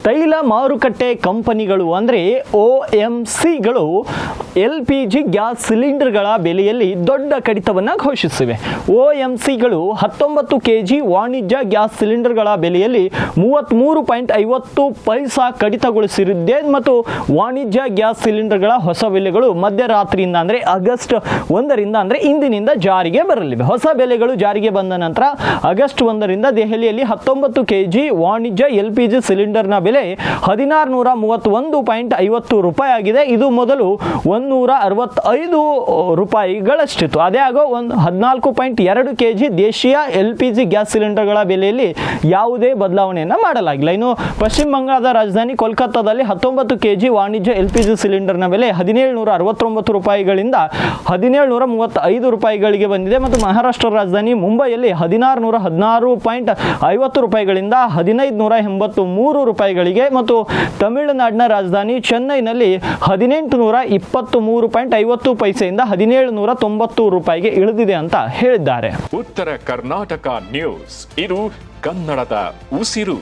ತೈಲ ಮಾರುಕಟ್ಟೆ ಕಂಪನಿಗಳು ಅಂದರೆ OMCಗಳು LPG ಗ್ಯಾಸ್ ಸಿಲಿಂಡರ್ಗಳ ಬೆಲೆಯಲ್ಲಿ ದೊಡ್ಡ ಕಡಿತವನ್ನು ಘೋಷಿಸಿವೆ. OMCಗಳು 19 kg ವಾಣಿಜ್ಯ ಗ್ಯಾಸ್ ಸಿಲಿಂಡರ್ಗಳ ಬೆಲೆಯಲ್ಲಿ 33.50 ಪೈಸಾ ಕಡಿತಗೊಳಿಸಿರುತ್ತದೆ ಮತ್ತು ವಾಣಿಜ್ಯ ಗ್ಯಾಸ್ ಸಿಲಿಂಡರ್ಗಳ ಹೊಸ ಬೆಲೆಗಳು ಮಧ್ಯರಾತ್ರಿಯಿಂದ ಅಂದರೆ ಆಗಸ್ಟ್ 1ರಿಂದ ಅಂದರೆ ಇಂದಿನಿಂದ ಜಾರಿಗೆ ಬರಲಿವೆ. ಹೊಸ ಬೆಲೆಗಳು ಜಾರಿಗೆ ಬಂದ ನಂತರ ಆಗಸ್ಟ್ 1ರಿಂದ ದೆಹಲಿಯಲ್ಲಿ 19 kg ವಾಣಿಜ್ಯ LPG ಸಿಲಿಂಡರ್ನ ಬೆಲೆ 1631.50 ರೂಪಾಯಿ ಆಗಿದೆ. ಇದು ಮೊದಲು 165 ರೂಪಾಯಿಗಳಷ್ಟಿತ್ತು. ಅದೇ ಆಗೋ 14.2 kg ದೇಶೀಯ LPG ಗ್ಯಾಸ್ ಸಿಲಿಂಡರ್ಗಳ ಬೆಲೆಯಲ್ಲಿ ಯಾವುದೇ ಬದಲಾವಣೆಯನ್ನು ಮಾಡಲಾಗಿಲ್ಲ. ಇನ್ನು ಪಶ್ಚಿಮ ಬಂಗಾಳದ ರಾಜಧಾನಿ ಕೋಲ್ಕತ್ತಾದಲ್ಲಿ 19 kg ವಾಣಿಜ್ಯ LPG ಸಿಲಿಂಡರ್ನ ಬೆಲೆ 1769 ರೂಪಾಯಿಗಳಿಂದ 1735 ರೂಪಾಯಿಗಳಿಗೆ ಬಂದಿದೆ ಮತ್ತು ಮಹಾರಾಷ್ಟ್ರ ರಾಜಧಾನಿ ಮುಂಬೈಯಲ್ಲಿ 1616.50 ರೂಪಾಯಿಗಳಿಂದ 1583 ರೂಪಾಯಿಗಳಿಗೆ ಮತ್ತು ತಮಿಳುನಾಡಿನ ರಾಜಧಾನಿ ಚೆನ್ನೈನಲ್ಲಿ 1823.50 ಪೈಸೆಯಿಂದ 1790 ರೂಪಾಯಿಗೆ ಇಳಿದಿದೆ ಅಂತ ಹೇಳಿದ್ದಾರೆ. ಉತ್ತರ ಕರ್ನಾಟಕ ನ್ಯೂಸ್, ಇದು ಕನ್ನಡದ ಉಸಿರು.